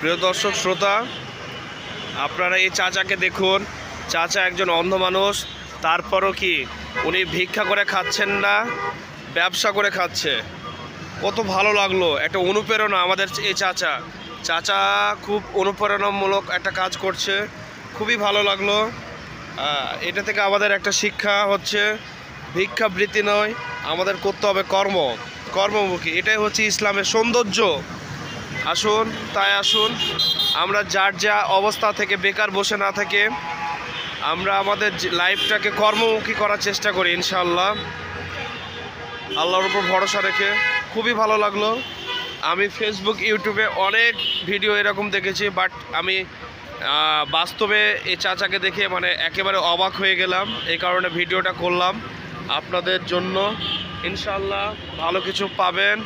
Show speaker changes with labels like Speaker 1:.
Speaker 1: প্রিয় দর্শক শ্রোতা, আপনারা এই চাচাকে দেখুন। চাচা একজন অন্ধ মানুষ, তারপরও কি উনি ভিক্ষা করে খাচ্ছেন না, ব্যবসা করে খাচ্ছে। কত ভালো লাগলো, একটা অনুপ্রেরণা আমাদের এই চাচা খুব অনুপ্রেরণামূলক একটা কাজ করছে, খুবই ভালো লাগলো। এটা থেকে আমাদের একটা শিক্ষা হচ্ছে ভিক্ষাবৃত্তি নয়, আমাদের করতে হবে কর্মমুখী। এটাই হচ্ছে ইসলামের সৌন্দর্য। আসুন আমরা যার যা অবস্থা থেকে বেকার বসে না থেকে আমরা আমাদের লাইফটাকে কর্মমুখী করার চেষ্টা করি ইনশাআল্লাহ, আল্লাহর উপর ভরসা রেখে। খুবই ভালো লাগলো। আমি ফেসবুক ইউটিউবে অনেক ভিডিও এরকম দেখেছি, বাট আমি বাস্তবে এই চাচাকে দেখে মানে একেবারে অবাক হয়ে গেলাম। এই কারণে ভিডিওটা করলাম আপনাদের জন্য। ইনশাআল্লাহ ভালো কিছু পাবেন।